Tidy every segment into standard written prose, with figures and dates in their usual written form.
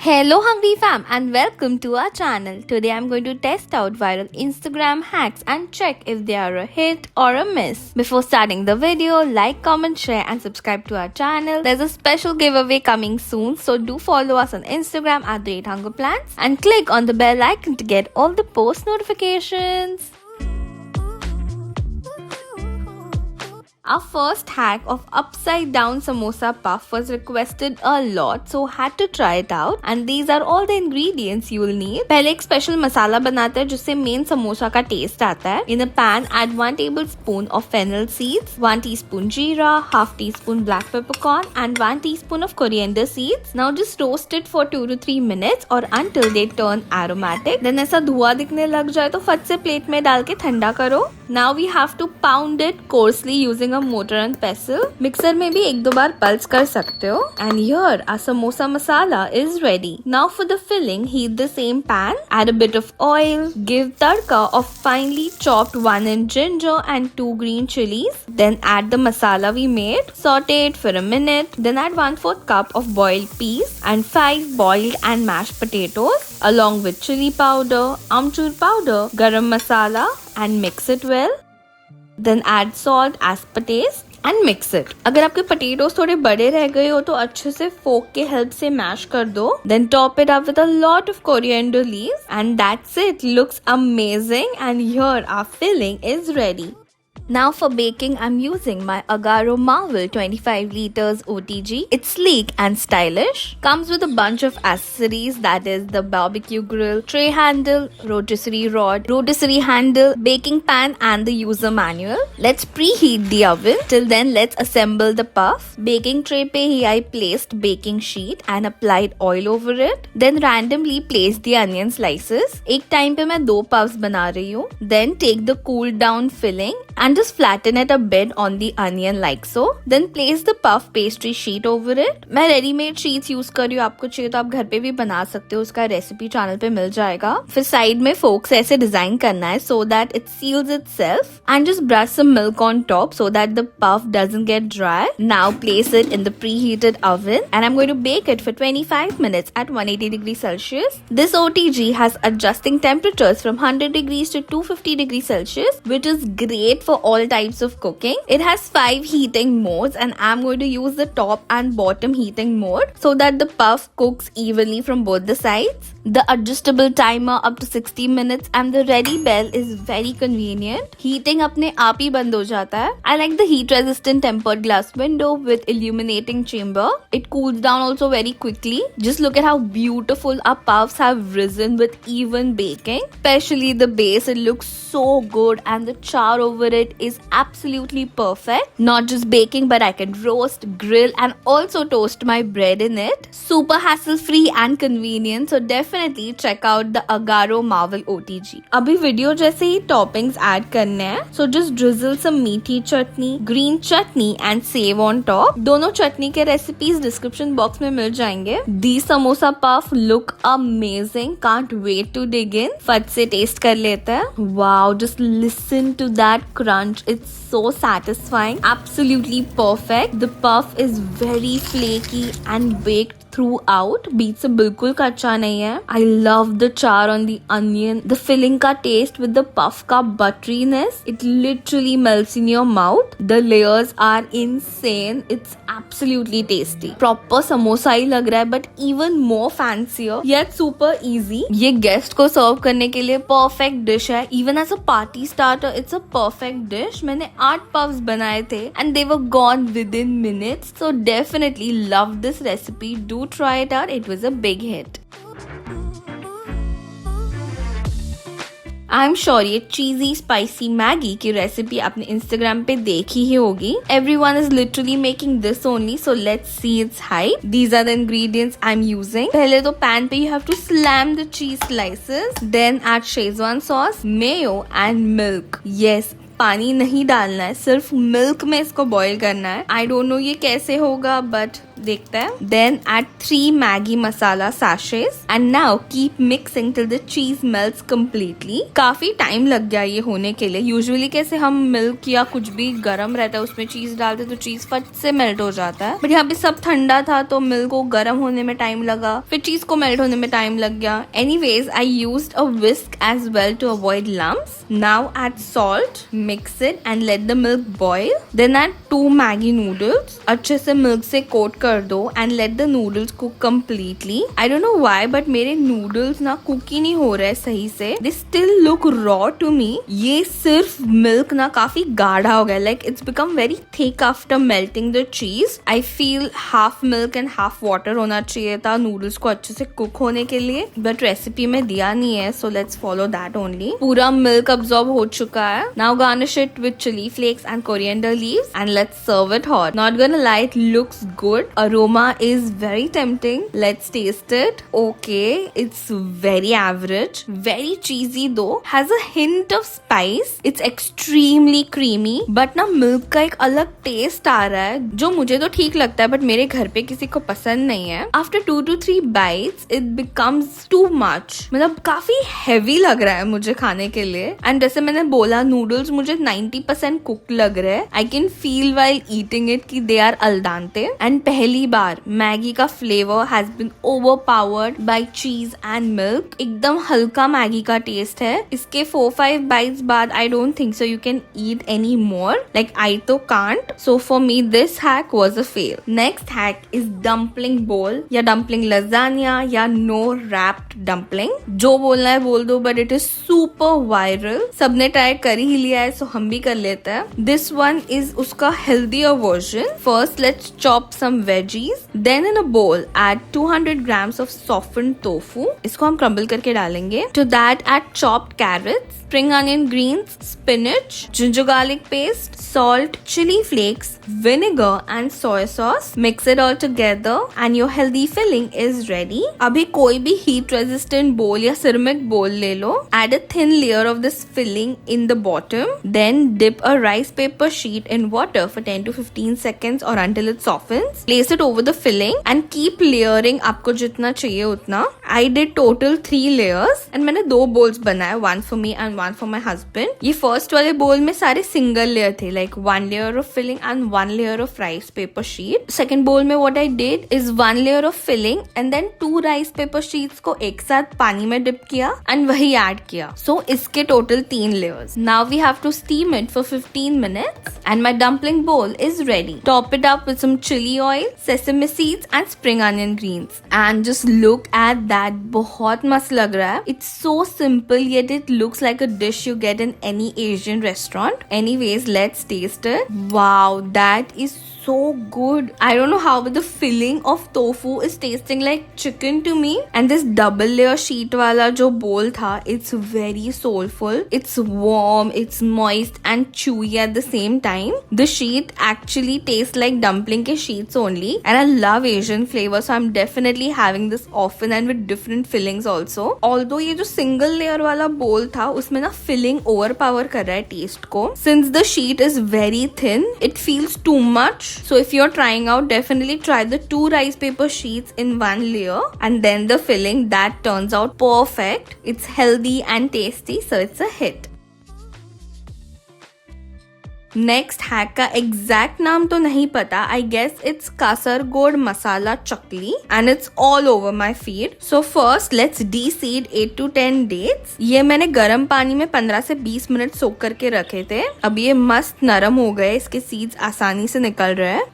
Hello Hungry Fam and welcome to our channel. Today I'm going to test out viral Instagram hacks and check if they are a hit or a miss. Before starting the video, like, comment, share and subscribe to our channel. There's a special giveaway coming soon, so do follow us on Instagram at @HungerPlans and click on the bell icon to get all the post notifications. Our first hack of upside down samosa puff was requested a lot, so had to try it out. And these are all the ingredients you will need. पहले एक special मसाला बनाते हैं जिससे main samosa का test आता है. In a pan, add 1 tablespoon of fennel seeds, 1 teaspoon jeera, half teaspoon black peppercorn, and 1 teaspoon of coriander seeds. Now just roast it for 2 to 3 minutes or until they turn aromatic. Then ऐसा धुआं दिखने लग जाए तो फट से plate में डाल के ठंडा करो. Now we have to pound it coarsely using a mortar and pestle. Mixer में भी 1-2 बार पल्स कर सकते हो. And here our samosa masala is ready. Now for the filling, heat the same pan, add a bit of oil, give tadka of finely chopped 1 inch ginger and 2 green chilies. Then add the masala we made, saute it for a minute. Then add 1/4 cup of boiled peas and 5 boiled and mashed potatoes along with chili powder, amchur powder, garam masala and mix it well. Then add salt as per taste and mix it. अगर आपके potatoes थोड़े बड़े रह गए हो तो अच्छे से fork के help से mash कर दो. Then top it up with a lot of coriander leaves and that's it. Looks amazing and here our filling is ready. Now for baking, I'm using my Agaro Marvel 25 liters OTG. It's sleek and stylish. Comes with a bunch of accessories, that is the barbecue grill, tray handle, rotisserie rod, rotisserie handle, baking pan and the user manual. Let's preheat the oven. Till then, let's assemble the puff. Baking tray pe hi I placed baking sheet and applied oil over it. Then randomly place the onion slices. एक time पे मैं 2 puffs बना रही हूँ. Then take the cooled down filling and just flatten it a bit on the onion like so. Then place the puff pastry sheet over it. मैं readymade sheets use कर रही हूँ. आपको चाहिए तो आप घर पे भी बना सकते हो. उसका रेसिपी चैनल पे मिल जाएगा. फिर साइड में फोक से ऐसे डिजाइन करना है so that it seals itself. And just brush some milk on top so that the puff doesn't get dry. Now place it in the preheated oven and I'm going to bake it for 25 minutes at 180 degrees Celsius. This OTG has adjusting temperatures from 100 degrees to 250 degrees Celsius, which is great for all types of cooking. It has 5 heating modes and I'm going to use the top and bottom heating mode so that the puff cooks evenly from both the sides. The adjustable timer up to 60 minutes and the ready bell is very convenient. Heating अपने आप ही बंद हो जाता है. I like the heat resistant tempered glass window with illuminating chamber. It cools down also very quickly. Just look at how beautiful our puffs have risen with even baking. Especially the base, it looks so good and the char over it is absolutely perfect. Not just baking but I can roast, grill and also toast my bread in it. Super hassle free and convenient, so definitely check out the Agaro Marvel OTG. अभी video जैसे ही toppings add करने हैं, so just drizzle some meethi chutney, green chutney and save on top. दोनों चटनी के recipes description box में मिल जाएंगे. These samosa puff look amazing. Can't wait to dig in. फट से टेस्ट कर लेते हैं. Wow, just listen to that crunch. It's so satisfying. Absolutely perfect. The puff is very flaky and baked throughout. बीच से बिल्कुल कच्चा नहीं है. I love the char on the onion. The filling का taste with the puff का butteriness. It literally melts in your mouth. The layers are insane. It's absolutely tasty. Proper samosa ही लग रहा है but even more fancier. Yet super easy. ये guest को serve करने के लिए perfect dish है. Even as a party starter, it's a perfect dish. मैंने 8 puffs बनाए थे and they were gone within minutes. So definitely love this recipe. Do try it out. It was a big hit. I'm sure ये cheesy spicy Maggi की recipe आपने Instagram पे देखी ही होगी. Everyone is literally making this only, so let's see its hype. These are the ingredients I'm using. पहले तो pan पे you have to slam the cheese slices, then add Szechuan sauce, mayo and milk. Yes, पानी नहीं डालना है, सिर्फ milk में इसको बॉईल करना है। आई डोंट नो ये कैसे होगा बट देखते हैं। देन एड 3 मैगी मसाला सैशेस and now keep mixing till the cheese melts completely. काफी टाइम लग गया ये होने के लिए। यूजुअली कैसे हम मिल्क या कुछ भी गर्म रहता है उसमें चीज डालते तो चीज फट से मेल्ट हो जाता है, बट यहाँ पे सब ठंडा था तो मिल्क को गर्म होने में टाइम लगा, फिर चीज को मेल्ट होने में टाइम लग गया। Anyways I used a whisk as well to avoid lumps. Now add salt, mix it and let the milk boil. Then add 2 Maggi noodles, अच्छे से मिल्क से कोट कर दो and let the noodles cook completely. I don't know why but मेरे noodles ना cook ही नहीं हो रहे सही से, they still look raw to me. ये सिर्फ मिल्क ना काफी गाढ़ा हो गया, like it's become very thick after melting the cheese. I feel half milk and half water होना चाहिए था नूडल्स को अच्छे से कुक होने के लिए, बट रेसिपी में दिया नहीं है, so let's follow that only. पूरा मिल्क अब्सॉर्ब हो चुका है। Now garnish it with chilli flakes and coriander leaves and let's serve it hot. Not gonna lie, it looks good. Aroma is very tempting. Let's taste it. Okay, it's very average. Very cheesy though. Has a hint of spice. It's extremely creamy. But ना milk का एक अलग taste आ रहा है जो मुझे तो ठीक लगता है बट मेरे घर पे किसी को पसंद नहीं है। After 2 to 3 bites, it becomes too much. मतलब काफी heavy लग रहा है मुझे खाने के लिए। And जैसे मैंने बोला नूडल्स मुझे 90% कुक लग रहे हैं। I can feel while eating it कि they are al dente. And पहली बार मैगी का flavour has been overpowered by cheese and milk. एकदम हल्का मैगी का टेस्ट है। इसके 4-5 बाइट्स बाद I don't think so you can eat any more, like I तो can't. So for me this hack was a fail. Next hack is dumpling bowl या dumpling lasagna या no wrapped dumpling, जो बोलना है बोल दो, but it is super viral. सबने try कर ही लिया है सो हम भी कर लेते हैं। दिस वन इज उसका healthier version. First let's chop some veggies. Then in a bowl add 200 grams of softened tofu. इसको हम crumble करके डालेंगे. To that add chopped carrots, spring onion greens, spinach, ginger garlic paste, salt, chili flakes, vinegar and soy sauce. Mix it all together and your healthy filling is ready. अभी कोई भी heat resistant bowl या ceramic bowl ले लो. Add a thin layer of this filling in the bottom. Then dip a rice paper sheet in water for 10 to 15 seconds or until it softens. Place it over the filling and keep layering आपको जितना चाहिए उतना. I did total 3 layers and मैंने 2 bowls बनाए, one for me and one for my husband. ये first वाले bowl में सारे single layer थे, like 1 layer of filling and 1 layer of rice paper sheet. Second bowl में what I did is 1 layer of filling and then 2 rice paper sheets को एक साथ पानी में dip किया and वही add किया. So इसके total 3 layers. Now we have to steam it for 15 minutes and my dumpling bowl is ready. Top it up with some chili oil, sesame seeds and spring onion greens. And just look at that. बहुत मस्त लग रहा है. It's so simple yet it looks like a dish you get in any Asian restaurant. Anyways, let's taste it. Wow, that is so good. I don't know how, but the filling of tofu is tasting like chicken to me. And this double layer sheet वाला जो bowl था, it's very soulful. It's warm, it's moist and chewy at the same time. The sheet actually tastes like dumpling के sheets only. And I love Asian flavor, so I'm definitely having this often and with different fillings also. Although ये जो single layer वाला bowl था, उसमें ना filling overpower कर रहा है taste को. Since the sheet is very thin, it feels too much. So if you're trying out, definitely try the 2 rice paper sheets in 1 layer and then the filling. That turns out perfect. It's healthy and tasty, so it's a hit. Next hack का exact नाम तो नहीं पता. I guess it's Kasaragod masala chakli and it's all over my feed. So first let's deseed 8 to 10 dates. ये मैंने गर्म पानी में 15 से 20 मिनट सोक करके रखे थे. अब ये मस्त नरम हो गए, इसके सीड्स आसानी से निकल रहे हैं.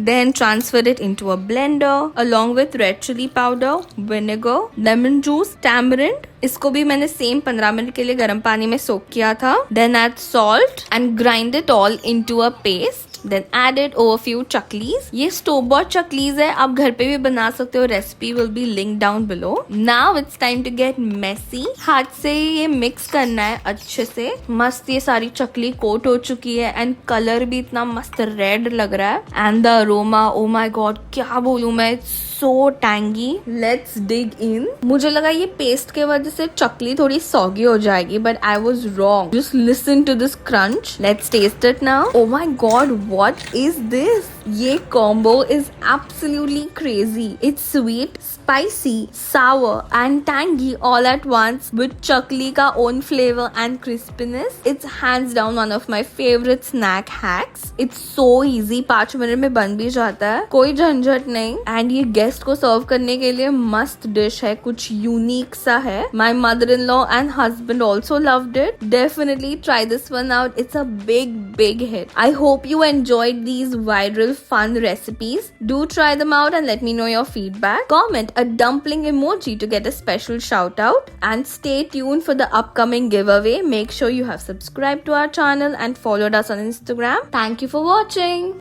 Then transfer it into a blender along with red chili powder, vinegar, lemon juice, tamarind. इसको भी मैंने सेम 15 मिनट के लिए गर्म पानी में सोक किया था. Then add salt and grind it all into a paste. Then add it over few chaklis. ये store bought chaklis है, आप घर पे भी बना सकते हो. Recipe will be linked down below. Now it's time to get messy. हाथ से ये मिक्स करना है अच्छे से. मस्त ये सारी चकली कोट हो चुकी है एंड कलर भी इतना मस्त रेड लग रहा है. And the aroma, oh my god, क्या बोलूं मैं, so tangy. Let's dig in. मुझे लगा ये पेस्ट के वजह से चकली थोड़ी सॉगी हो जाएगी, but I was wrong. Just listen to this crunch. Let's taste it now. Oh my god, what is this? ये combo is absolutely crazy. It's sweet, spicy, sour and tangy all at once with chakli का own flavor and crispiness. It's hands down one of my favorite snack hacks. It's so easy, 5 minute में बन भी जाता है, कोई झंझट नहीं, and ये गेस्ट को सर्व करने के लिए मस्त डिश है, कुछ यूनिक सा है. My mother-in-law and husband also loved it. Definitely try this one out. It's a big hit. I hope you enjoyed these viral fun recipes. Do try them out and let me know your feedback. Comment a dumpling emoji to get a special shout out, and stay tuned for the upcoming giveaway. Make sure you have subscribed to our channel and followed us on Instagram. Thank you for watching.